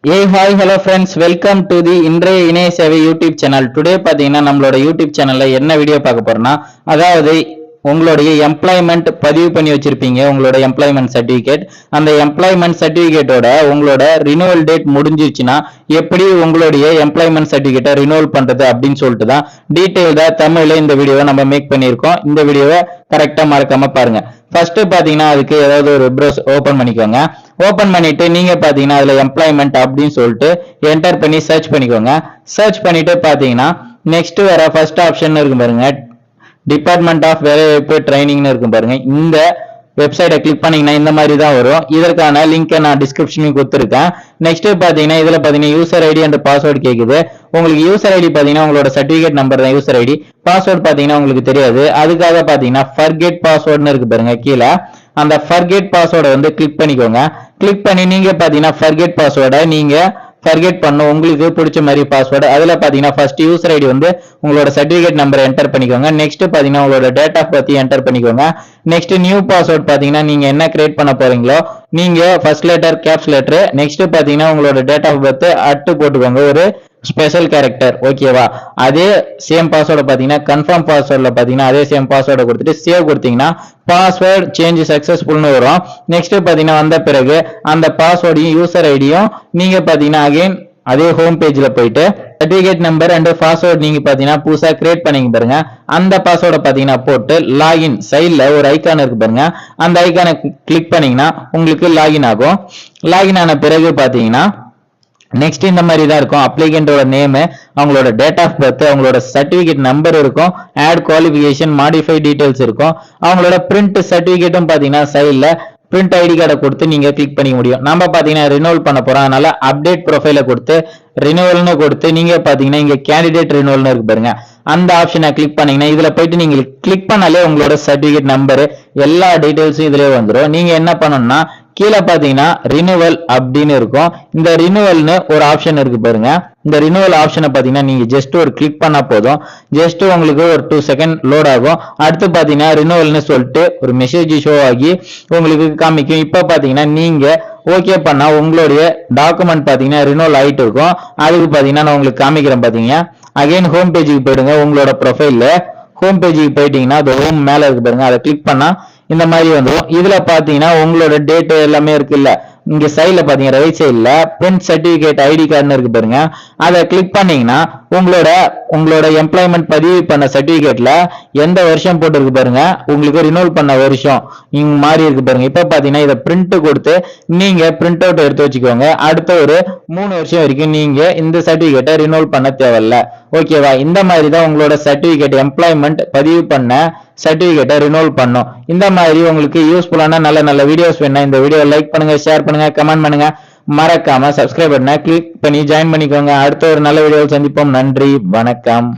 Hey, hi, hello friends, welcome to the இன்றைய இணைய சேவை யூடியூப் சேனல். டுடே பாத்தீங்கன்னா நம்மளோட யூடியூப் சேனல்ல என்ன வீடியோ பார்க்க போறோம்னா, அதாவது உங்களுடைய எம்ப்ளாய்மெண்ட் பதிவு பண்ணி வச்சிருப்பீங்க, உங்களோட எம்ப்ளாய்மெண்ட் சர்டிபிகேட். அந்த எம்ப்ளாய்மெண்ட் சர்டிபிகேட்டோட உங்களோட ரினுவல் டேட் முடிஞ்சிருச்சுன்னா எப்படி உங்களுடைய எம்ப்ளாய்மெண்ட் சர்டிபிகேட்டை ரினுவல் பண்றது அப்படின்னு சொல்லிட்டு தான் டீட்டெயில்டா தமிழ்ல இந்த வீடியோவை நம்ம மேக் பண்ணியிருக்கோம். இந்த வீடியோவை கரெக்டா மறக்காம பாருங்க. ஃபர்ஸ்ட் பாத்தீங்கன்னா அதுக்கு ஏதாவது ஒரு ப்ரௌஸ் ஓபன் பண்ணிக்கோங்க. ஓபன் பண்ணிட்டு நீங்க பாத்தீங்கன்னா அதுல எம்ப்ளாய்மெண்ட் அப்படின்னு சொல்லிட்டு என்டர் பண்ணி சர்ச் பண்ணிக்கோங்க. சர்ச் பண்ணிட்டு பாத்தீங்கன்னா நெக்ஸ்ட் வர ஃபர்ஸ்ட் ஆப்ஷன் இருக்கும் பாருங்க, டிபார்ட்மெண்ட் ஆஃப் வேலைவாய்ப்பு ட்ரைனிங்னு இருக்கும் பாருங்க. இந்த வெப்சைட்டை கிளிக் பண்ணீங்கன்னா இந்த மாதிரி தான் வரும். இதற்கான லிங்கை நான் டிஸ்கிரிப்ஷனுக்கு கொடுத்துருக்கேன். நெக்ஸ்ட் பாத்தீங்கன்னா இதுல பாத்தீங்கன்னா யூசர் ஐடி அண்ட் பாஸ்வேர்டு கேக்குது. உங்களுக்கு யூசர் ஐடி பாத்தீங்கன்னா உங்களோட சர்டிபிகேட் நம்பர் தான் யூசர் ஐடி. பாஸ்வேர்டு பாத்தீங்கன்னா உங்களுக்கு தெரியாது. அதுக்காக பாத்தீங்கன்னா ஃபர்கெட் பாஸ்வேர்டுன்னு இருக்கு பாருங்க கீழே. அந்த ஃபர்கெட் பாஸ்வேர்டை வந்து கிளிக் பண்ணிக்கோங்க. கிளிக் பண்ணி நீங்க பாத்தீங்கன்னா ஃபர்கெட் பாஸ்வேர்டை நீங்க ஃபர்கெட் பண்ணும் உங்களுக்கு பிடிச்ச மாதிரி பாஸ்வேர்டு. அதுல பாத்தீங்கன்னா ஃபர்ஸ்ட் யூசர் ஐடி வந்து உங்களோட சர்டிபிகேட் நம்பர் என்டர் பண்ணிக்கோங்க. நெக்ஸ்ட் பாத்தீங்கன்னா உங்களோட டேட் ஆஃப் பர்த் என்டர் பண்ணிக்கோங்க. நெக்ஸ்ட் நியூ பாஸ்வேர்ட் பாத்தீங்கன்னா நீங்க என்ன கிரியேட் பண்ண போறீங்களோ நீங்க first letter caps letter. Next பாத்தீங்கன்னா உங்களோட டேட் ஆஃப் பர்த் அட்டு போட்டுக்கோங்க, ஒரு ஸ்பெஷல் கேரக்டர். ஓகேவா? அதே சேம் பாஸ்வேர்டு பாத்தீங்கன்னா கன்ஃபார்ம் பாஸ்வேர்ட்ல பாத்தீங்கன்னா அதே சேம் பாஸ்வேர்டை கொடுத்துட்டு சேவ் கொடுத்தீங்கன்னா பாஸ்வேர்ட் சேஞ்ச் சக்சஸ்ஃபுல்னு வரும். நெக்ஸ்ட் பாத்தீங்கன்னா வந்த பிறகு அந்த பாஸ்வேர்டையும் யூசர் ஐடியும் நீங்க பாத்தீங்கன்னா அகைன் அதே ஹோம் பேஜ்ல போயிட்டு சர்டிபிகேட் நம்பர் அண்ட் பாஸ்வேர்ட் நீங்க பாத்தீங்கன்னா புதுசா கிரியேட் பண்ணீங்க பாருங்க, அந்த பாஸ்வேர்டை பாத்தீங்கன்னா போட்டு லாகின் சைட்ல ஒரு ஐக்கான் இருக்கு பாருங்க, அந்த ஐக்கானை கிளிக் பண்ணீங்கன்னா உங்களுக்கு லாகின் ஆகும். லாகின் ஆன பிறகு பாத்தீங்கன்னா நெக்ஸ்ட் இந்த மாதிரி தான் இருக்கும். அப்ளிகண்டோட நேம், அவங்களோட டேட் ஆஃப் பர்த், அவங்களோட சர்டிபிகேட் நம்பர் இருக்கும், ஆட் குவாலிஃபிகேஷன், மாடிஃபை டீடைல்ஸ் இருக்கும். அவங்களோட பிரிண்ட் சர்டிபிகேட்டும் பாத்தீங்கன்னா சைட்ல பிரிண்ட் ஐடி கார்டை கொடுத்து நீங்க கிளிக் பண்ணிக்க முடியும். நம்ம பாத்தீங்கன்னா ரினுவல் பண்ண போறோம், அதனால அப்டேட் ப்ரொஃபைல கொடுத்து ரினுவல்னு கொடுத்து நீங்க பாத்தீங்கன்னா இங்க கேண்டிடேட் ரினுவல்னு இருக்கு பாருங்க, அந்த ஆப்ஷனை கிளிக் பண்ணீங்கன்னா இதுல போயிட்டு நீங்க கிளிக் பண்ணாலே உங்களோட சர்டிபிகேட் நம்பர் எல்லா டீடைல்ஸும் இதுலயே வந்துடும். நீங்க என்ன பண்ணணும்னா கீழே பாத்தீங்கன்னா ரினுவல் அப்படின்னு இருக்கும். இந்த ரினுவல்னு ஒரு ஆப்ஷன் இருக்கு பாருங்க, இந்த ரினுவல் ஆப்ஷனை பாத்தீங்கன்னா நீங்க ஜஸ்ட் ஒரு கிளிக் பண்ணா போதும். ஜஸ்ட் உங்களுக்கு ஒரு 2 செகண்ட் லோட் ஆகும். அடுத்து பாத்தீங்கன்னா ரினுவல்னு சொல்லிட்டு ஒரு மெசேஜ் ஷோ ஆகி உங்களுக்கு காமிக்கும். இப்ப பாத்தீங்கன்னா நீங்க ஓகே பண்ணா உங்களுடைய டாக்குமெண்ட் பாத்தீங்கன்னா ரினுவல் ஆயிட்டு இருக்கும். அதுக்கு பாத்தீங்கன்னா நான் உங்களுக்கு காமிக்கிறேன். பாத்தீங்க அகைன் ஹோம் பேஜுக்கு போயிடுங்க. உங்களோட ப்ரொஃபைல்ல ஹோம் பேஜுக்கு போயிட்டீங்கன்னா அது ஹோம் மேல இருக்கு பாருங்க, அதை கிளிக் பண்ணா இந்த மாதிரி வந்துடும். இதுல பாத்தீங்கன்னா உங்களோட டேட் எல்லாமே இருக்குல்ல, இங்க சைட்ல பாத்தீங்கன்னா ரைட் சைட்ல பிரிண்ட் சர்டிபிகேட் ஐடி கார்டுன்னு இருக்கு பாருங்க, அதை கிளிக் பண்ணீங்கன்னா உங்களோட எம்ப்ளாய்மெண்ட் பதிவு பண்ண சர்டிபிகேட்ல எந்த வருஷம் போட்டு இருக்கு பாருங்க, உங்களுக்கு ரினுவல் பண்ண வருஷம் இங்க மாறி இருக்கு பாருங்க. இப்ப பாத்தீங்கன்னா இதை பிரிண்ட் கொடுத்து நீங்க பிரிண்ட் அவுட் எடுத்து வச்சுக்கோங்க. அடுத்த ஒரு 3 வருஷம் வரைக்கும் நீங்க இந்த சர்டிபிகேட்டை ரினுவல் பண்ண தேவையில்ல. ஓகேவா? இந்த மாதிரி தான் உங்களோட சர்டிபிகேட் எம்ப்ளாய்மெண்ட் பதிவு பண்ண சர்டிபிகேட்டை ரினுவல் பண்ணும். இந்த மாதிரி உங்களுக்கு யூஸ்ஃபுல்லான நல்ல நல்ல வீடியோஸ் வேணா இந்த வீடியோ லைக் பண்ணுங்க, ஷேர் பண்ணுங்க, கமெண்ட் பண்ணுங்க, மறக்காம சப்ஸ்கிரைப் பண்ண கிளிக் பண்ணி ஜாயின் பண்ணிக்கோங்க. அடுத்த ஒரு நல்ல வீடியோவில் சந்திப்போம். நன்றி, வணக்கம்.